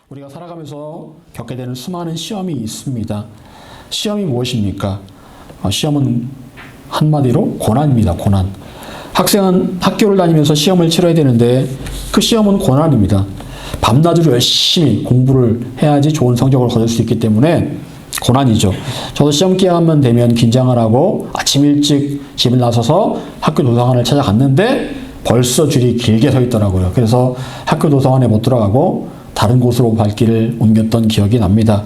우리가 살아가면서 겪게 되는 수많은 시험이 있습니다. 시험이 무엇입니까? 시험은 한마디로 고난입니다. 고난. 학생은 학교를 다니면서 시험을 치러야 되는데 그 시험은 고난입니다. 밤낮으로 열심히 공부를 해야지 좋은 성적을 거둘 수 있기 때문에 고난이죠. 저도 시험 기간만 되면 긴장을 하고 아침 일찍 집을 나서서 학교 도서관을 찾아갔는데 벌써 줄이 길게 서 있더라고요. 그래서 학교 도서관에 못 들어가고 다른 곳으로 발길을 옮겼던 기억이 납니다.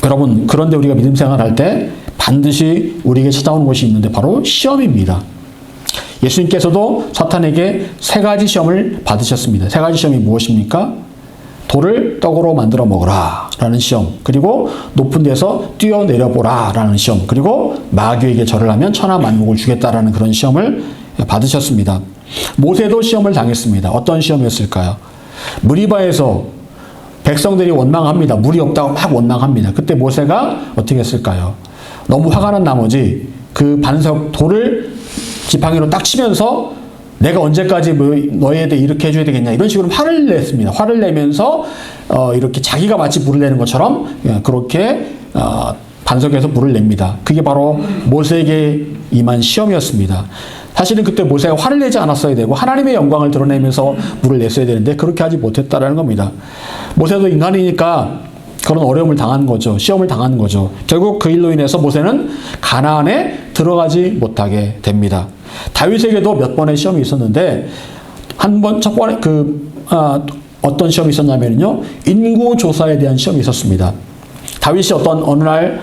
여러분, 그런데 우리가 믿음 생활할 때 반드시 우리에게 찾아오는 것이 있는데 바로 시험입니다. 예수님께서도 사탄에게 세 가지 시험을 받으셨습니다. 세 가지 시험이 무엇입니까? 돌을 떡으로 만들어 먹으라 라는 시험, 그리고 높은 데서 뛰어내려보라 라는 시험, 그리고 마귀에게 절을 하면 천하 만국을 주겠다라는 그런 시험을 받으셨습니다. 모세도 시험을 당했습니다. 어떤 시험이었을까요? 무리바에서 백성들이 원망합니다. 물이 없다고 막 원망합니다. 그때 모세가 어떻게 했을까요? 너무 화가 난 나머지 그 반석 돌을 지팡이로 딱 치면서 내가 언제까지 너희에 대해 이렇게 해줘야 되겠냐 이런 식으로 화를 냈습니다. 화를 내면서 이렇게 자기가 마치 물을 내는 것처럼 그렇게 반석에서 물을 냅니다. 그게 바로 모세에게 임한 시험이었습니다. 사실은 그때 모세가 화를 내지 않았어야 되고 하나님의 영광을 드러내면서 물을 냈어야 되는데 그렇게 하지 못했다라는 겁니다. 모세도 인간이니까 그런 어려움을 당한 거죠. 시험을 당한 거죠. 결국 그 일로 인해서 모세는 가나안에 들어가지 못하게 됩니다. 다윗에게도 몇 번의 시험이 있었는데 첫 번에 어떤 시험이 있었냐면요, 인구 조사에 대한 시험이 있었습니다. 다윗이 어느 날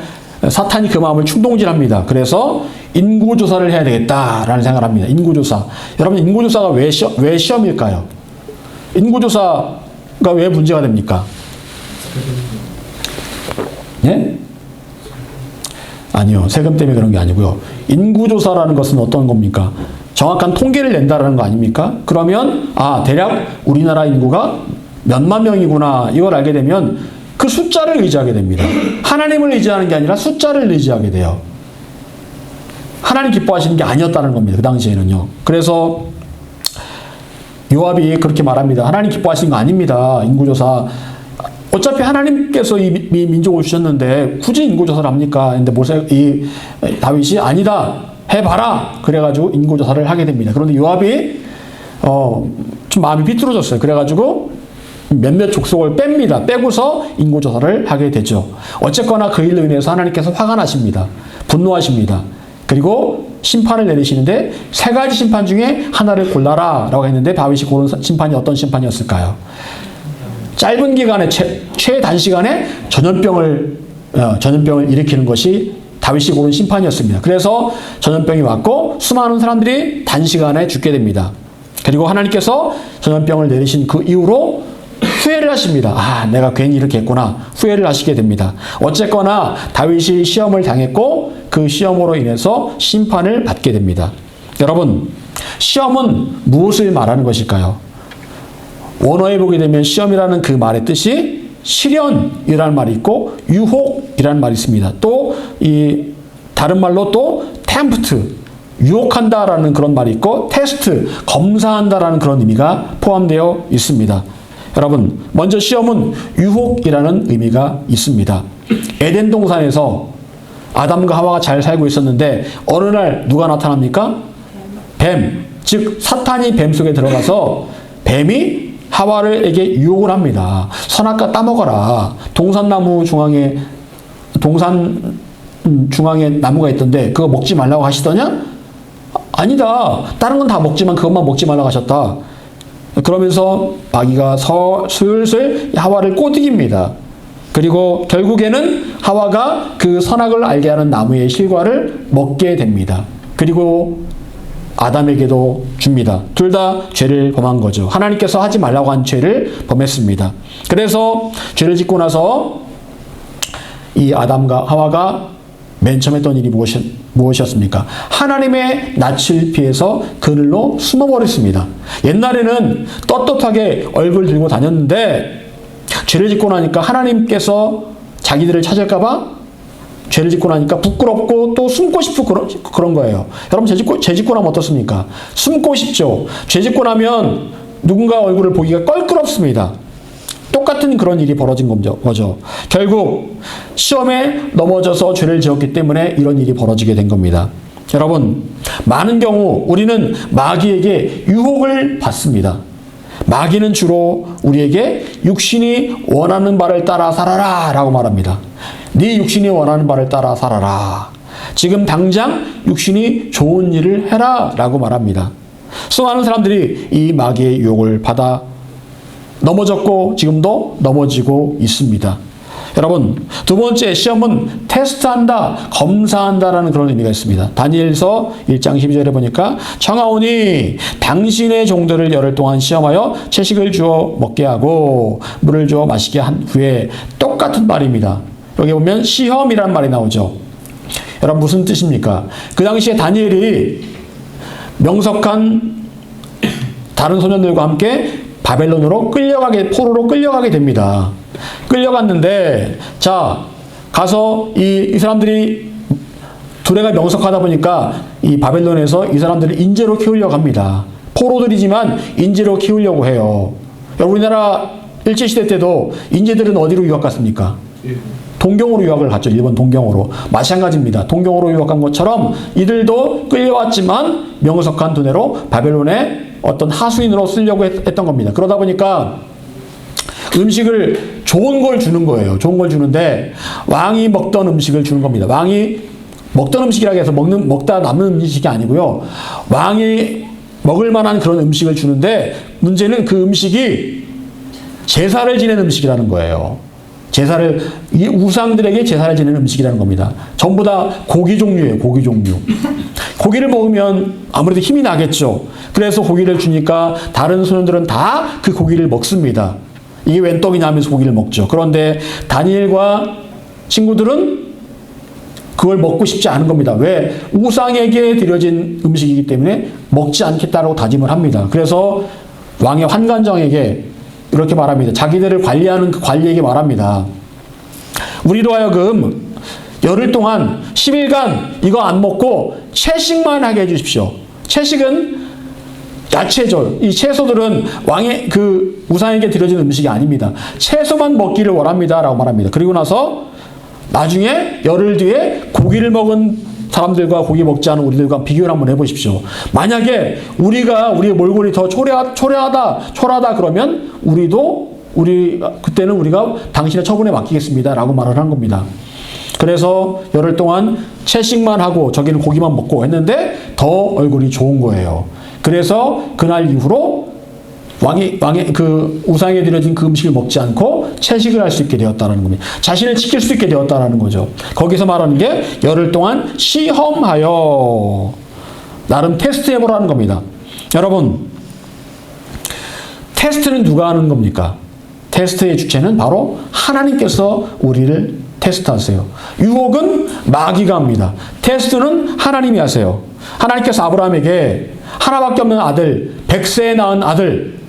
사탄이 그 마음을 충동질합니다. 그래서 인구 조사를 해야 되겠다라는 생각을 합니다. 인구 조사. 여러분, 인구 조사가 왜 시험일까요? 인구 조사가 왜 문제가 됩니까? 예? 아니요. 세금 때문에 그런 게 아니고요. 인구조사라는 것은 어떤 겁니까? 정확한 통계를 낸다라는 거 아닙니까? 그러면 대략 우리나라 인구가 몇만 명이구나 이걸 알게 되면 그 숫자를 의지하게 됩니다. 하나님을 의지하는 게 아니라 숫자를 의지하게 돼요. 하나님 기뻐하시는 게 아니었다는 겁니다. 그 당시에는요. 그래서 요압이 그렇게 말합니다. 하나님 기뻐하시는 거 아닙니다. 인구조사. 어차피 하나님께서 이 민족을 주셨는데 굳이 인구조사를 합니까? 근데 다윗이 아니다, 해봐라. 그래가지고 인구조사를 하게 됩니다. 그런데 요압이 좀 마음이 비뚤어졌어요. 그래가지고 몇몇 족속을 뺍니다. 빼고서 인구조사를 하게 되죠. 어쨌거나 그 일로 인해서 하나님께서 화가 나십니다. 분노하십니다. 그리고 심판을 내리시는데 세 가지 심판 중에 하나를 골라라 라고 했는데 다윗이 고른 심판이 어떤 심판이었을까요? 짧은 기간에 최단시간에 전염병을 일으키는 것이 다윗이 고른 심판이었습니다. 그래서 전염병이 왔고 수많은 사람들이 단시간에 죽게 됩니다. 그리고 하나님께서 전염병을 내리신 그 이후로 후회를 하십니다. 내가 괜히 이렇게 했구나. 후회를 하시게 됩니다. 어쨌거나 다윗이 시험을 당했고 그 시험으로 인해서 심판을 받게 됩니다. 여러분, 시험은 무엇을 말하는 것일까요? 원어에 보게 되면 시험이라는 그 말의 뜻이 시련이라는 말이 있고 유혹이라는 말이 있습니다. 또 다른 말로 또 tempt, 유혹한다라는 그런 말이 있고 테스트, 검사한다라는 그런 의미가 포함되어 있습니다. 여러분, 먼저 시험은 유혹이라는 의미가 있습니다. 에덴 동산에서 아담과 하와가 잘 살고 있었는데 어느 날 누가 나타납니까? 뱀, 즉 사탄이 뱀 속에 들어가서 뱀이 하와에게 유혹을 합니다. 선악과 따먹어라. 동산 중앙에 나무가 있던데 그거 먹지 말라고 하시더냐? 아니다. 다른 건 다 먹지만 그것만 먹지 말라고 하셨다. 그러면서 마귀가 슬슬 하와를 꼬드깁니다. 그리고 결국에는 하와가 그 선악을 알게 하는 나무의 실과를 먹게 됩니다. 그리고 아담에게도 줍니다. 둘 다 죄를 범한 거죠. 하나님께서 하지 말라고 한 죄를 범했습니다. 그래서 죄를 짓고 나서 이 아담과 하와가 맨 처음 했던 일이 무엇이었습니까? 하나님의 낯을 피해서 그늘로 숨어버렸습니다. 옛날에는 떳떳하게 얼굴 들고 다녔는데 죄를 짓고 나니까 하나님께서 자기들을 찾을까봐 죄를 짓고 나니까 부끄럽고 또 숨고 싶고 그런 거예요. 여러분, 죄 짓고 나면 어떻습니까? 숨고 싶죠. 죄 짓고 나면 누군가 얼굴을 보기가 껄끄럽습니다. 똑같은 그런 일이 벌어진 거죠. 결국 시험에 넘어져서 죄를 지었기 때문에 이런 일이 벌어지게 된 겁니다. 여러분, 많은 경우 우리는 마귀에게 유혹을 받습니다. 마귀는 주로 우리에게 육신이 원하는 바를 따라 살아라 라고 말합니다. 네 육신이 원하는 바를 따라 살아라. 지금 당장 육신이 좋은 일을 해라 라고 말합니다. 수많은 사람들이 이 마귀의 유혹을 받아 넘어졌고 지금도 넘어지고 있습니다. 여러분, 두 번째 시험은 테스트한다, 검사한다라는 그런 의미가 있습니다. 다니엘서 1장 12절에 보니까 청하오니 당신의 종들을 열흘 동안 시험하여 채식을 주어 먹게 하고 물을 주어 마시게 한 후에 똑같은 말입니다. 여기 보면 시험이라는 말이 나오죠. 여러분, 무슨 뜻입니까? 그 당시에 다니엘이 명석한 다른 소년들과 함께 바벨론으로 포로로 끌려가게 됩니다. 끌려갔는데, 자, 가서 이 사람들이 두레가 명석하다 보니까 이 바벨론에서 이 사람들을 인재로 키우려고 합니다. 포로들이지만 인재로 키우려고 해요. 여러분, 우리나라 일제시대 때도 인재들은 어디로 유학 갔습니까? 동경으로 유학을 갔죠. 일본 동경으로. 마찬가지입니다. 동경으로 유학한 것처럼 이들도 끌려왔지만 명석한 두뇌로 바벨론의 어떤 하수인으로 쓰려고 했던 겁니다. 그러다 보니까 음식을 좋은 걸 주는 거예요. 좋은 걸 주는데 왕이 먹던 음식을 주는 겁니다. 왕이 먹던 음식이라고 해서 먹다 남는 음식이 아니고요. 왕이 먹을 만한 그런 음식을 주는데 문제는 그 음식이 제사를 지낸 음식이라는 거예요. 이 우상들에게 제사를 지내는 음식이라는 겁니다. 전부 다 고기 종류예요. 고기 종류. 고기를 먹으면 아무래도 힘이 나겠죠. 그래서 고기를 주니까 다른 소년들은 다 그 고기를 먹습니다. 이게 웬 떡이냐 하면서 고기를 먹죠. 그런데 다니엘과 친구들은 그걸 먹고 싶지 않은 겁니다. 왜? 우상에게 드려진 음식이기 때문에 먹지 않겠다라고 다짐을 합니다. 그래서 왕의 환관장에게 이렇게 말합니다. 자기들을 관리하는 그 관리에게 말합니다. 우리로 하여금 열흘 동안 10일간 이거 안 먹고 채식만 하게 해주십시오. 채식은 야채죠. 이 채소들은 왕의 그 우상에게 드려진 음식이 아닙니다. 채소만 먹기를 원합니다. 라고 말합니다. 그리고 나서 나중에 열흘 뒤에 고기를 먹은 사람들과 고기 먹지 않은 우리들과 비교를 한번 해보십시오. 만약에 우리의 몰골이 더 초라하다 그러면 그때는 우리가 당신의 처분에 맡기겠습니다. 라고 말을 한 겁니다. 그래서 열흘 동안 채식만 하고 저기는 고기만 먹고 했는데 더 얼굴이 좋은 거예요. 그래서 그날 이후로 왕의 그 우상에 드려진 그 음식을 먹지 않고 채식을 할 수 있게 되었다는 겁니다. 자신을 지킬 수 있게 되었다는 거죠. 거기서 말하는 게 열흘 동안 시험하여 나름 테스트해보라는 겁니다. 여러분, 테스트는 누가 하는 겁니까? 테스트의 주체는 바로 하나님께서 우리를 테스트하세요. 유혹은 마귀가 합니다. 테스트는 하나님이 하세요. 하나님께서 아브라함에게 하나밖에 없는 아들, 100세에 낳은 아들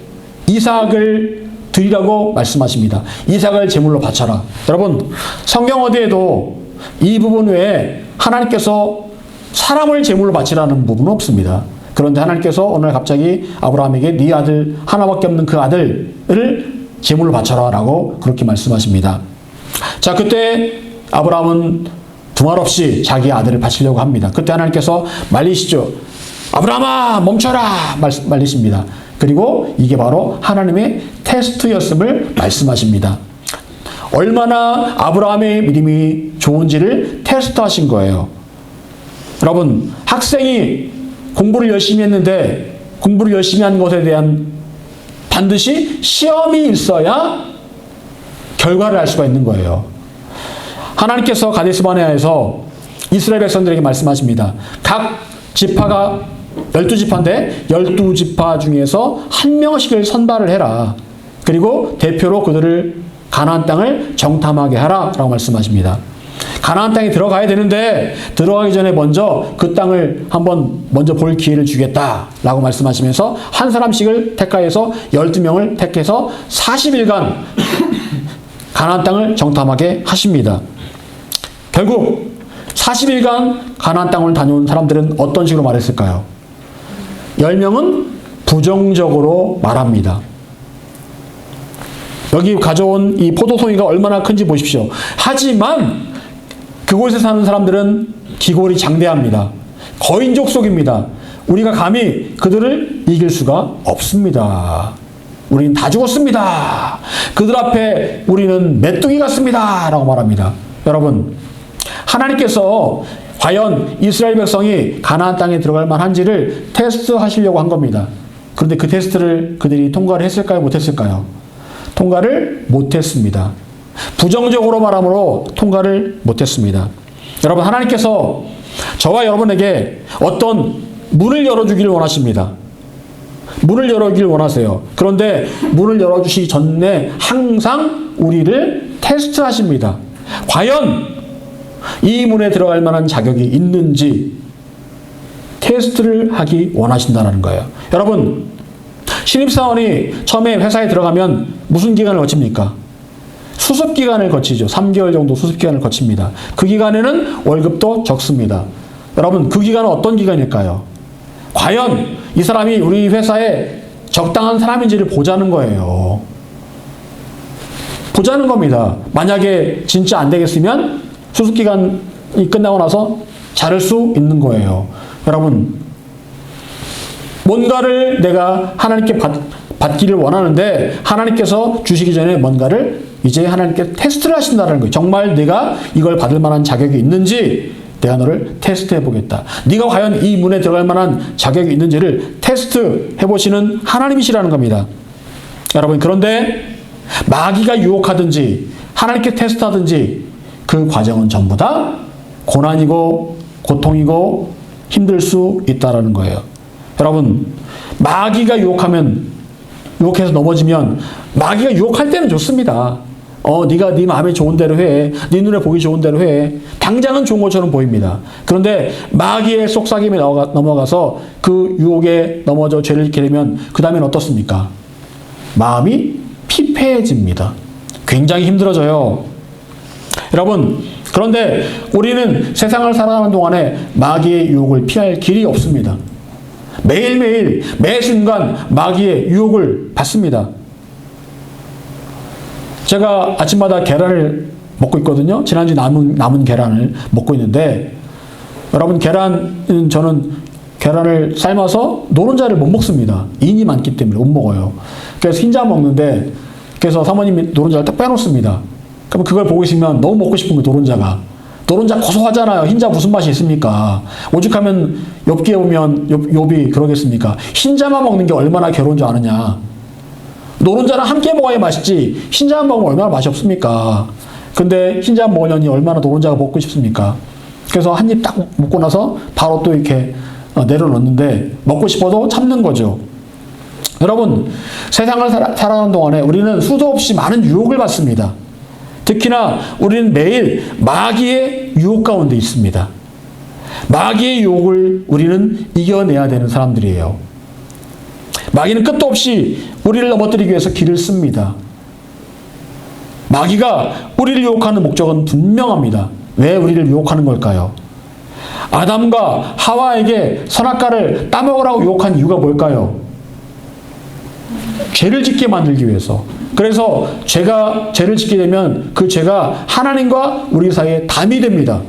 이삭을 드리라고 말씀하십니다. 이삭을 제물로 바쳐라. 여러분, 성경 어디에도 이 부분 외에 하나님께서 사람을 제물로 바치라는 부분은 없습니다. 그런데 하나님께서 오늘 갑자기 아브라함에게 네 아들, 하나밖에 없는 그 아들을 제물로 바쳐라 라고 그렇게 말씀하십니다. 자, 그때 아브라함은 두말 없이 자기 아들을 바치려고 합니다. 그때 하나님께서 말리시죠. 아브라함아 멈춰라 말리십니다. 그리고 이게 바로 하나님의 테스트였음을 말씀하십니다. 얼마나 아브라함의 믿음이 좋은지를 테스트하신 거예요. 여러분, 학생이 공부를 열심히 했는데 공부를 열심히 한 것에 대한 반드시 시험이 있어야 결과를 알 수가 있는 거예요. 하나님께서 가데스 바네아에서 이스라엘 백성들에게 말씀하십니다. 각 지파가 12지파인데 12지파 중에서 한 명씩을 선발을 해라. 그리고 대표로 그들을 가나안 땅을 정탐하게 하라 라고 말씀하십니다. 가나안 땅에 들어가야 되는데 들어가기 전에 먼저 그 땅을 한번 먼저 볼 기회를 주겠다 라고 말씀하시면서 한 사람씩을 택하여서 12명을 택해서 40일간 가나안 땅을 정탐하게 하십니다. 결국 40일간 가나안 땅을 다녀온 사람들은 어떤 식으로 말했을까요? 10명은 부정적으로 말합니다. 여기 가져온 이 포도송이가 얼마나 큰지 보십시오. 하지만 그곳에 사는 사람들은 기골이 장대합니다. 거인족 속입니다. 우리가 감히 그들을 이길 수가 없습니다. 우리는 다 죽었습니다. 그들 앞에 우리는 메뚜기 같습니다. 라고 말합니다. 여러분, 하나님께서 과연 이스라엘 백성이 가나안 땅에 들어갈 만한지를 테스트하시려고 한 겁니다. 그런데 그 테스트를 그들이 통과를 했을까요? 못했을까요? 통과를 못했습니다. 부정적으로 말함으로 통과를 못했습니다. 여러분, 하나님께서 저와 여러분에게 어떤 문을 열어주기를 원하십니다. 문을 열어주기를 원하세요. 그런데 문을 열어주시기 전에 항상 우리를 테스트하십니다. 과연 이 문에 들어갈 만한 자격이 있는지 테스트를 하기 원하신다는 거예요. 여러분, 신입사원이 처음에 회사에 들어가면 무슨 기간을 거칩니까? 수습기간을 거치죠. 3개월 정도 수습기간을 거칩니다. 그 기간에는 월급도 적습니다. 여러분, 그 기간은 어떤 기간일까요? 과연 이 사람이 우리 회사에 적당한 사람인지를 보자는 거예요. 보자는 겁니다. 만약에 진짜 안 되겠으면 수습기간이 끝나고 나서 자를 수 있는 거예요. 여러분, 뭔가를 내가 하나님께 받기를 원하는데 하나님께서 주시기 전에 뭔가를 이제 하나님께 테스트를 하신다는 거예요. 정말 내가 이걸 받을 만한 자격이 있는지 내가 너를 테스트해 보겠다. 네가 과연 이 문에 들어갈 만한 자격이 있는지를 테스트해 보시는 하나님이시라는 겁니다. 여러분, 그런데 마귀가 유혹하든지 하나님께 테스트하든지 그 과정은 전부 다 고난이고 고통이고 힘들 수 있다라는 거예요. 여러분, 마귀가 유혹해서 넘어지면 마귀가 유혹할 때는 좋습니다. 네가 네 마음에 좋은 대로 해. 네 눈에 보기 좋은 대로 해. 당장은 좋은 것처럼 보입니다. 그런데 마귀의 속삭임에 넘어가서 그 유혹에 넘어져 죄를 짓게 되면 그 다음엔 어떻습니까? 마음이 피폐해집니다. 굉장히 힘들어져요. 여러분, 그런데 우리는 세상을 살아가는 동안에 마귀의 유혹을 피할 길이 없습니다. 매일매일 매 순간 마귀의 유혹을 받습니다. 제가 아침마다 계란을 먹고 있거든요. 지난주 남은 계란을 먹고 있는데, 여러분, 저는 계란을 삶아서 노른자를 못 먹습니다. 인이 많기 때문에 못 먹어요. 그래서 흰자 먹는데, 그래서 사모님이 노른자를 딱 빼놓습니다. 그럼 그걸 보고 있으면 너무 먹고 싶은 거예요, 노른자가. 노른자 고소하잖아요. 흰자 무슨 맛이 있습니까? 오죽하면 욥기에 보면 욥이 그러겠습니까? 흰자만 먹는 게 얼마나 괴로운 줄 아느냐. 노른자랑 함께 먹어야 맛있지 흰자만 먹으면 얼마나 맛이 없습니까? 근데 흰자 먹으려니 얼마나 노른자가 먹고 싶습니까? 그래서 한 입 딱 먹고 나서 바로 또 이렇게 내려놓는데 먹고 싶어도 참는 거죠. 여러분, 세상을 살아가는 동안에 우리는 수도 없이 많은 유혹을 받습니다. 특히나 우리는 매일 마귀의 유혹 가운데 있습니다. 마귀의 유혹을 우리는 이겨내야 되는 사람들이에요. 마귀는 끝도 없이 우리를 넘어뜨리기 위해서 길을 씁니다. 마귀가 우리를 유혹하는 목적은 분명합니다. 왜 우리를 유혹하는 걸까요? 아담과 하와에게 선악과를 따먹으라고 유혹한 이유가 뭘까요? 죄를 짓게 만들기 위해서. 그래서 죄를 짓게 되면 그 죄가 하나님과 우리 사이에 담이 됩니다.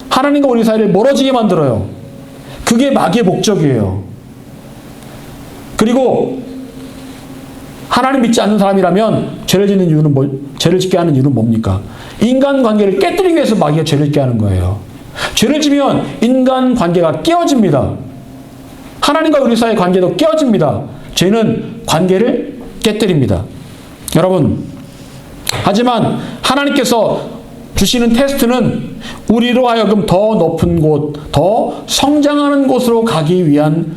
하나님과 우리 사이를 멀어지게 만들어요. 그게 마귀의 목적이에요. 그리고 하나님 믿지 않는 사람이라면 죄를 짓게 하는 이유는 뭡니까? 인간관계를 깨뜨리기 위해서 마귀가 죄를 짓게 하는 거예요. 죄를 지면 인간관계가 깨어집니다. 하나님과 우리 사이의 관계도 깨어집니다. 죄는 관계를 깨뜨립니다. 여러분, 하지만 하나님께서 주시는 테스트는 우리로 하여금 더 높은 곳, 더 성장하는 곳으로 가기 위한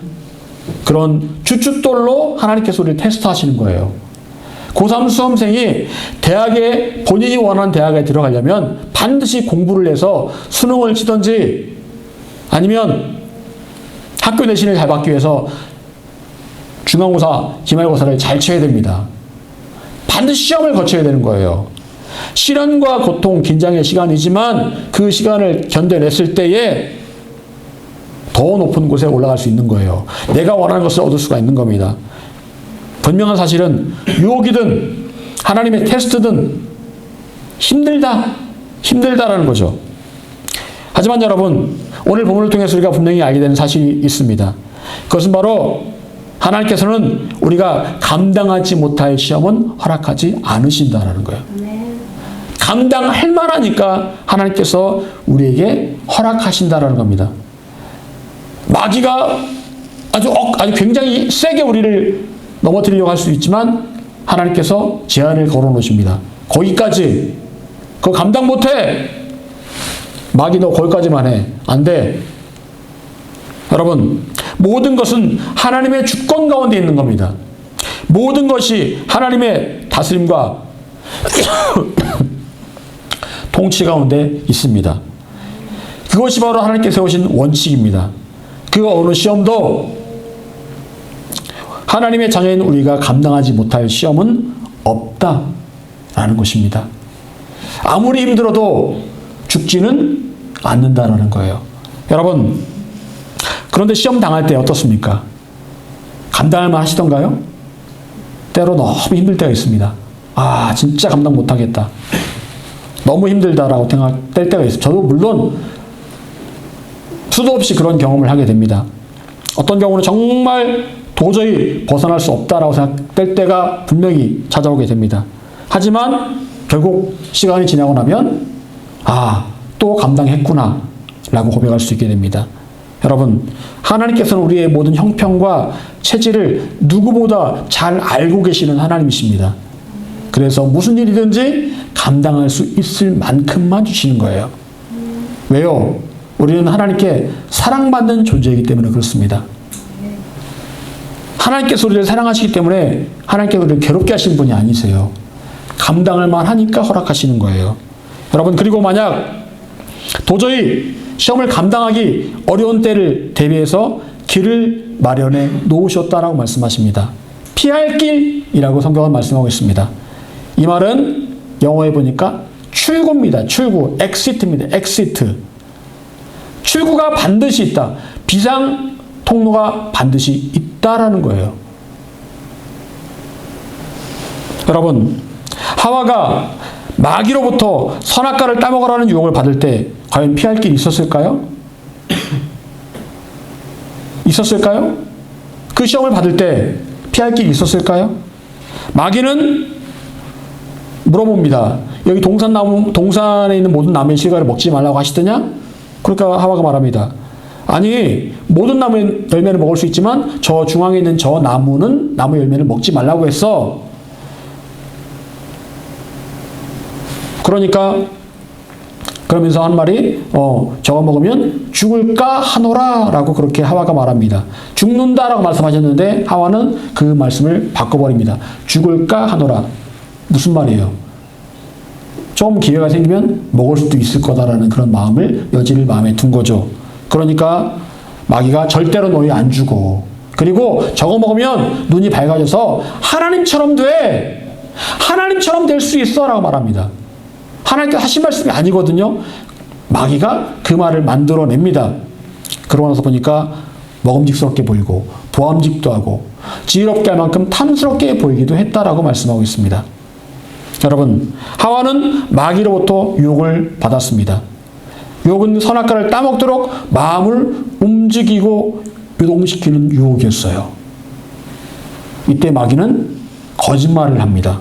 그런 주춧돌로 하나님께서 우리를 테스트하시는 거예요. 고3 수험생이 대학에 본인이 원하는 대학에 들어가려면 반드시 공부를 해서 수능을 치든지 아니면 학교 내신을 잘 받기 위해서 중간고사, 기말고사를 잘 쳐야 됩니다. 반드시 시험을 거쳐야 되는 거예요. 시련과 고통, 긴장의 시간이지만 그 시간을 견뎌냈을 때에 더 높은 곳에 올라갈 수 있는 거예요. 내가 원하는 것을 얻을 수가 있는 겁니다. 분명한 사실은 유혹이든 하나님의 테스트든 힘들다라는 거죠. 하지만 여러분, 오늘 본문을 통해서 우리가 분명히 알게 되는 사실이 있습니다. 그것은 바로 하나님께서는 우리가 감당하지 못할 시험은 허락하지 않으신다라는 거예요. 감당할 만하니까 하나님께서 우리에게 허락하신다라는 겁니다. 마귀가 아주 굉장히 세게 우리를 넘어뜨리려고 할 수 있지만 하나님께서 제한을 걸어 놓으십니다. 거기까지. 그거 감당 못해. 마귀 너 거기까지만 해. 안 돼. 여러분, 모든 것은 하나님의 주권 가운데 있는 겁니다. 모든 것이 하나님의 다스림과 통치 가운데 있습니다. 그것이 바로 하나님께서 세우신 원칙입니다. 그 어느 시험도 하나님의 자녀인 우리가 감당하지 못할 시험은 없다라는 것입니다. 아무리 힘들어도 죽지는 않는다라는 거예요. 여러분, 그런데 시험 당할 때 어떻습니까? 감당할 만 하시던가요? 때로 너무 힘들 때가 있습니다. 아, 진짜 감당 못하겠다. 너무 힘들다라고 생각될 때가 있어요. 저도 물론 수도 없이 그런 경험을 하게 됩니다. 어떤 경우는 정말 도저히 벗어날 수 없다라고 생각될 때가 분명히 찾아오게 됩니다. 하지만 결국 시간이 지나고 나면 또 감당했구나 라고 고백할 수 있게 됩니다. 여러분, 하나님께서는 우리의 모든 형편과 체질을 누구보다 잘 알고 계시는 하나님이십니다. 그래서 무슨 일이든지 감당할 수 있을 만큼만 주시는 거예요. 왜요? 우리는 하나님께 사랑받는 존재이기 때문에 그렇습니다. 하나님께서 우리를 사랑하시기 때문에 하나님께서 우리를 괴롭게 하신 분이 아니세요. 감당할 만하니까 허락하시는 거예요. 여러분, 그리고 만약 도저히 시험을 감당하기 어려운 때를 대비해서 길을 마련해 놓으셨다라고 말씀하십니다. 피할 길이라고 성경은 말씀하고 있습니다. 이 말은 영어에 보니까 출구입니다. 출구, exit입니다. exit. 출구가 반드시 있다. 비상 통로가 반드시 있다라는 거예요. 여러분, 하와가 마귀로부터 선악과를 따먹으라는 유혹을 받을 때 과연 피할 길이 있었을까요? 있었을까요? 그 시험을 받을 때 피할 길이 있었을까요? 마귀는 물어봅니다. 여기 동산에 있는 모든 나무의 실과를 먹지 말라고 하시더냐? 그러니까 하와가 말합니다. 아니, 모든 나무의 열매를 먹을 수 있지만 저 중앙에 있는 저 나무는 나무 열매를 먹지 말라고 했어. 그러면서 한 말이 저거 먹으면 죽을까 하노라 라고 그렇게 하와가 말합니다. 죽는다라고 말씀하셨는데 하와는 그 말씀을 바꿔버립니다. 죽을까 하노라. 무슨 말이에요? 좀 기회가 생기면 먹을 수도 있을 거다라는 그런 여지를 마음에 둔 거죠. 그러니까 마귀가 절대로 너희 안 죽어. 그리고 저거 먹으면 눈이 밝아져서 하나님처럼 돼. 하나님처럼 될 수 있어 라고 말합니다. 하나님께서 하신 말씀이 아니거든요. 마귀가 그 말을 만들어냅니다. 그러고 나서 보니까 먹음직스럽게 보이고 보암직도 하고 지혜롭게 할 만큼 탐스럽게 보이기도 했다라고 말씀하고 있습니다. 여러분, 하와는 마귀로부터 유혹을 받았습니다. 유혹은 선악과를 따먹도록 마음을 움직이고 요동시키는 유혹이었어요. 이때 마귀는 거짓말을 합니다.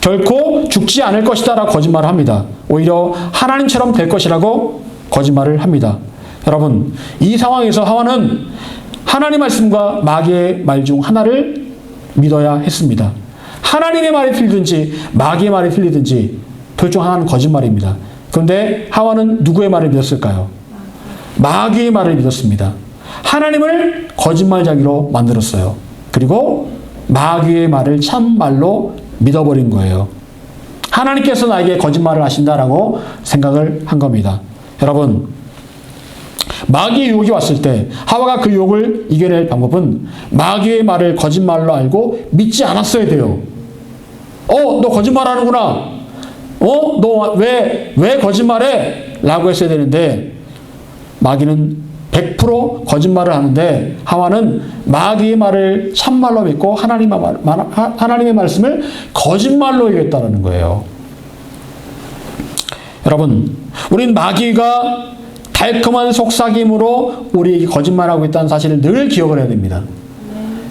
결코 죽지 않을 것이다 라고 거짓말을 합니다. 오히려 하나님처럼 될 것이라고 거짓말을 합니다. 여러분, 이 상황에서 하와는 하나님 말씀과 마귀의 말 중 하나를 믿어야 했습니다. 하나님의 말이 틀리든지 마귀의 말이 틀리든지 둘 중 하나는 거짓말입니다. 그런데 하와는 누구의 말을 믿었을까요? 마귀의 말을 믿었습니다. 하나님을 거짓말쟁이로 만들었어요. 그리고 마귀의 말을 참말로 믿어버린 거예요. 하나님께서 나에게 거짓말을 하신다라고 생각을 한 겁니다. 여러분, 마귀의 유혹이 왔을 때 하와가 그 유혹을 이겨낼 방법은 마귀의 말을 거짓말로 알고 믿지 않았어야 돼요. 너 거짓말하는구나. 너 왜 거짓말해? 라고 했어야 되는데 마귀는 100% 거짓말을 하는데 하와는 마귀의 말을 참말로 믿고 하나님의 말씀을 거짓말로 여겼다는 거예요. 여러분, 우린 마귀가 달콤한 속삭임으로 우리에게 거짓말하고 있다는 사실을 늘 기억을 해야 됩니다.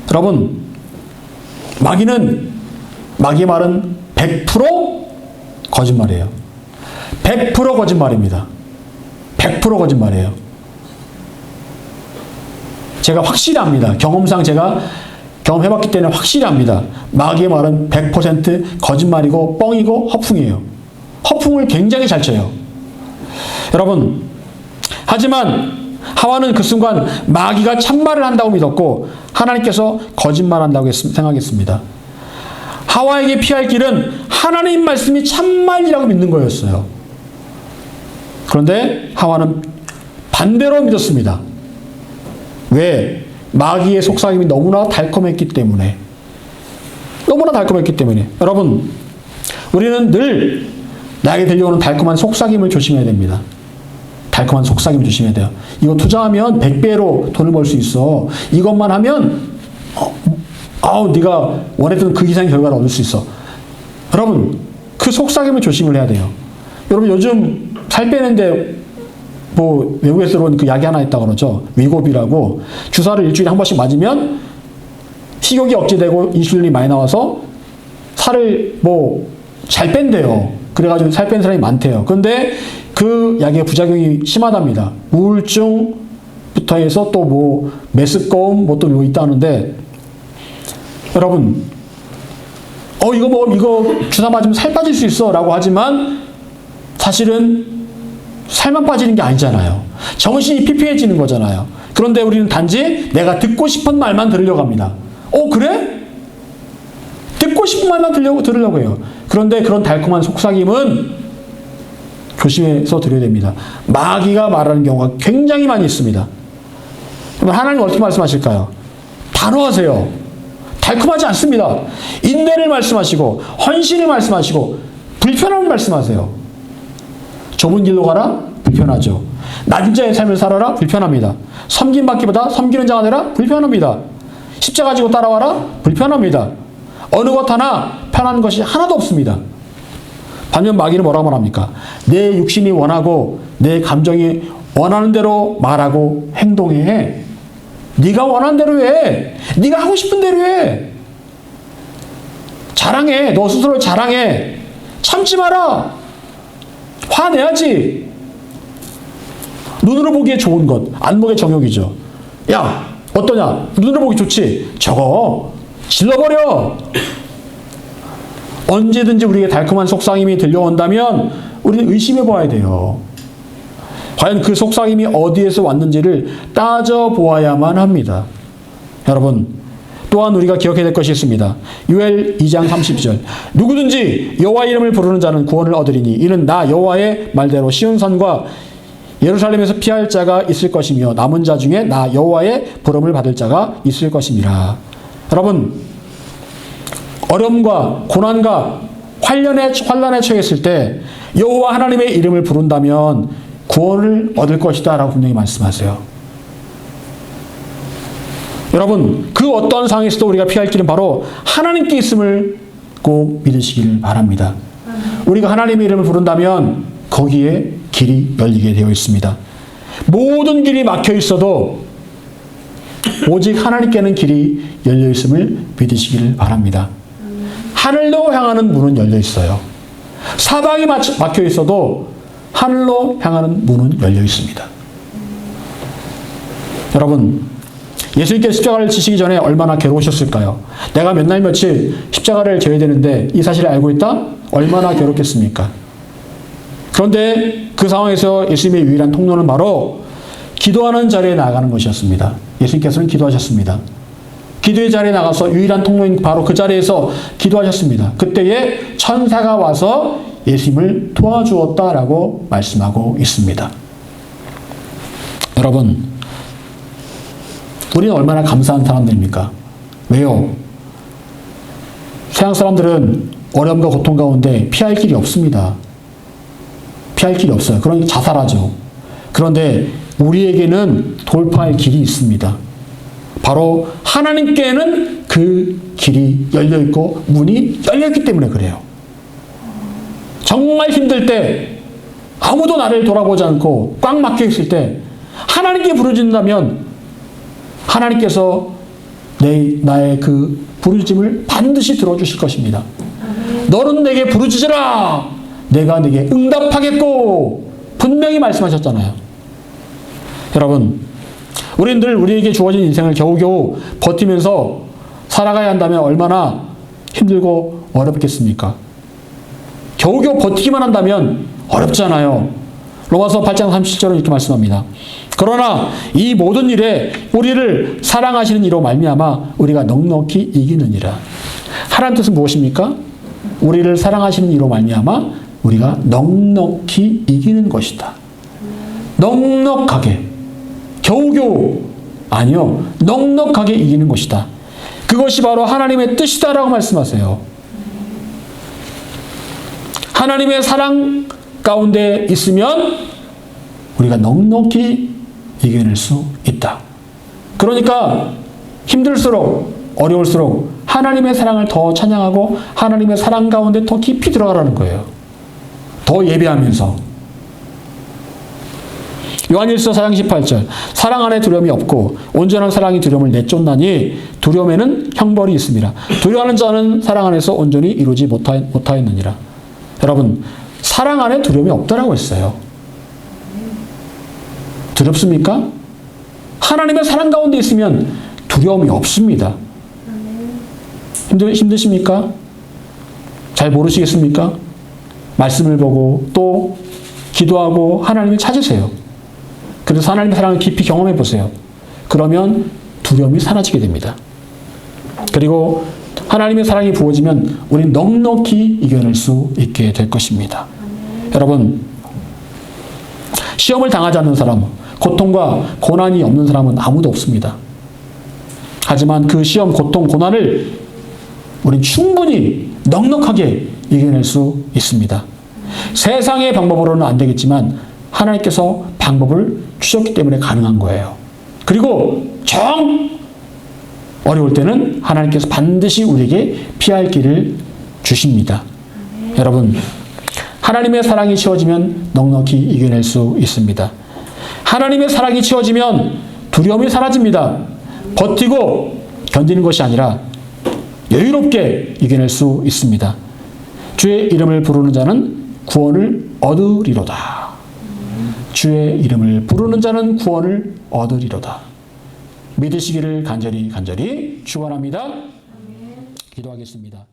여러분, 마귀의 말은 100% 거짓말이에요. 100% 거짓말입니다. 100% 거짓말이에요. 제가 확실히 압니다. 경험상 제가 경험해봤기 때문에 확실히 압니다. 마귀의 말은 100% 거짓말이고 뻥이고 허풍이에요. 허풍을 굉장히 잘 쳐요. 여러분, 하지만 하와는 그 순간 마귀가 참말을 한다고 믿었고 하나님께서 거짓말한다고 생각했습니다. 하와에게 피할 길은 하나님 말씀이 참말이라고 믿는 거였어요. 그런데 하와는 반대로 믿었습니다. 왜? 마귀의 속삭임이 너무나 달콤했기 때문에. 너무나 달콤했기 때문에. 여러분, 우리는 늘 나에게 들려오는 달콤한 속삭임을 조심해야 됩니다. 달콤한 속삭임을 조심해야 돼요. 이거 투자하면 100배로 돈을 벌 수 있어. 이것만 하면 네가 원했던 그 이상의 결과를 얻을 수 있어. 여러분, 그 속삭임을 조심을 해야 돼요. 여러분, 요즘 살 빼는데 뭐 외국에서 들어온 그 약이 하나 있다고 그러죠. 위고비라고. 주사를 일주일에 한 번씩 맞으면 식욕이 억제되고 인슐린이 많이 나와서 살을 뭐 잘 뺀대요. 그래가지고 살 뺀 사람이 많대요. 그런데 그 약의 부작용이 심하답니다. 우울증부터 해서 또 뭐 메스꺼움 뭐 또 있다는데, 여러분, 이거 주사 맞으면 살 빠질 수 있어 라고 하지만 사실은 살만 빠지는 게 아니잖아요. 정신이 피폐해지는 거잖아요. 그런데 우리는 단지 내가 듣고 싶은 말만 들으려고 합니다. 그래? 듣고 싶은 말만 들으려고 해요. 그런데 그런 달콤한 속삭임은 조심해서 들어야 됩니다. 마귀가 말하는 경우가 굉장히 많이 있습니다. 그러면 하나님 어떻게 말씀하실까요? 단호하세요. 달콤하지 않습니다. 인내를 말씀하시고 헌신을 말씀하시고 불편함을 말씀하세요. 좁은 길로 가라? 불편하죠. 낮은 자의 삶을 살아라? 불편합니다. 섬김받기보다 섬기는 자가 되라? 불편합니다. 십자가 지고 따라와라? 불편합니다. 어느 것 하나 편한 것이 하나도 없습니다. 반면 마귀는 뭐라고 말합니까? 내 육신이 원하고 내 감정이 원하는 대로 말하고 행동해. 네가 원하는 대로 해. 네가 하고 싶은 대로 해. 자랑해. 너 스스로 자랑해. 참지 마라. 화내야지. 눈으로 보기에 좋은 것, 안목의 정욕이죠. 야, 어떠냐? 눈으로 보기 좋지? 저거 질러버려. 언제든지 우리에게 달콤한 속삭임이 들려온다면 우리는 의심해 봐야 돼요. 과연 그 속삭임이 어디에서 왔는지를 따져보아야만 합니다. 여러분, 또한 우리가 기억해야 될 것이 있습니다. 요엘 2장 30절. 누구든지 여호와 이름을 부르는 자는 구원을 얻으리니 이는 나 여호와의 말대로 시온산과 예루살렘에서 피할 자가 있을 것이며 남은 자 중에 나 여호와의 부름을 받을 자가 있을 것임이라. 여러분, 어려움과 고난과 환란에 처했을 때 여호와 하나님의 이름을 부른다면 구원을 얻을 것이다 라고 분명히 말씀하세요. 여러분, 그 어떤 상황에서도 우리가 피할 길은 바로 하나님께 있음을 꼭 믿으시길 바랍니다. 우리가 하나님의 이름을 부른다면 거기에 길이 열리게 되어 있습니다. 모든 길이 막혀 있어도 오직 하나님께는 길이 열려 있음을 믿으시길 바랍니다. 하늘로 향하는 문은 열려 있어요. 사방이 막혀 있어도 하늘로 향하는 문은 열려 있습니다. 여러분, 예수님께서 십자가를 지시기 전에 얼마나 괴로우셨을까요? 내가 몇 날 며칠 십자가를 져야 되는데 이 사실을 알고 있다? 얼마나 괴롭겠습니까? 그런데 그 상황에서 예수님의 유일한 통로는 바로 기도하는 자리에 나아가는 것이었습니다. 예수님께서는 기도하셨습니다. 기도의 자리에 나가서 유일한 통로인 바로 그 자리에서 기도하셨습니다. 그때에 천사가 와서 예수님을 도와주었다라고 말씀하고 있습니다. 여러분, 우리는 얼마나 감사한 사람들입니까? 왜요? 세상 사람들은 어려움과 고통 가운데 피할 길이 없습니다. 피할 길이 없어요. 그러니 자살하죠. 그런데 우리에게는 돌파할 길이 있습니다. 바로 하나님께는 그 길이 열려있고 문이 열려있기 때문에 그래요. 정말 힘들 때 아무도 나를 돌아보지 않고 꽉 막혀있을 때 하나님께 부르짖는다면 하나님께서 나의 그 부르짖음을 반드시 들어주실 것입니다. 너는 내게 부르짖으라 내가 내게 응답하겠고 분명히 말씀하셨잖아요. 여러분, 우리는 늘 우리에게 주어진 인생을 겨우겨우 버티면서 살아가야 한다면 얼마나 힘들고 어렵겠습니까? 겨우겨우 버티기만 한다면 어렵잖아요. 로마서 8장 37절은 이렇게 말씀합니다. 그러나 이 모든 일에 우리를 사랑하시는 이로 말미암아 우리가 넉넉히 이기느니라. 하나님 뜻은 무엇입니까? 우리를 사랑하시는 이로 말미암아 우리가 넉넉히 이기는 것이다. 넉넉하게, 겨우겨우 아니요, 넉넉하게 이기는 것이다. 그것이 바로 하나님의 뜻이다라고 말씀하세요. 하나님의 사랑 가운데 있으면 우리가 넉넉히 이겨낼 수 있다. 그러니까 힘들수록 어려울수록 하나님의 사랑을 더 찬양하고 하나님의 사랑 가운데 더 깊이 들어가라는 거예요. 더 예배하면서. 요한일서 4장 18절 사랑 안에 두려움이 없고 온전한 사랑이 두려움을 내쫓나니 두려움에는 형벌이 있습니다. 두려워하는 자는 사랑 안에서 온전히 이루지 못하였느니라. 여러분, 사랑 안에 두려움이 없다라고 했어요. 두렵습니까? 하나님의 사랑 가운데 있으면 두려움이 없습니다. 힘드십니까? 잘 모르시겠습니까? 말씀을 보고 또 기도하고 하나님을 찾으세요. 그래서 하나님의 사랑을 깊이 경험해 보세요. 그러면 두려움이 사라지게 됩니다. 그리고 하나님의 사랑이 부어지면 우리는 넉넉히 이겨낼 수 있게 될 것입니다. 여러분, 시험을 당하지 않는 사람, 고통과 고난이 없는 사람은 아무도 없습니다. 하지만 그 시험, 고통, 고난을 우리는 충분히 넉넉하게 이겨낼 수 있습니다. 세상의 방법으로는 안 되겠지만 하나님께서 방법을 주셨기 때문에 가능한 거예요. 그리고 정 어려울 때는 하나님께서 반드시 우리에게 피할 길을 주십니다. 여러분, 하나님의 사랑이 채워지면 넉넉히 이겨낼 수 있습니다. 하나님의 사랑이 채워지면 두려움이 사라집니다. 버티고 견디는 것이 아니라 여유롭게 이겨낼 수 있습니다. 주의 이름을 부르는 자는 구원을 얻으리로다. 주의 이름을 부르는 자는 구원을 얻으리로다. 믿으시기를 간절히 축원합니다. 기도하겠습니다.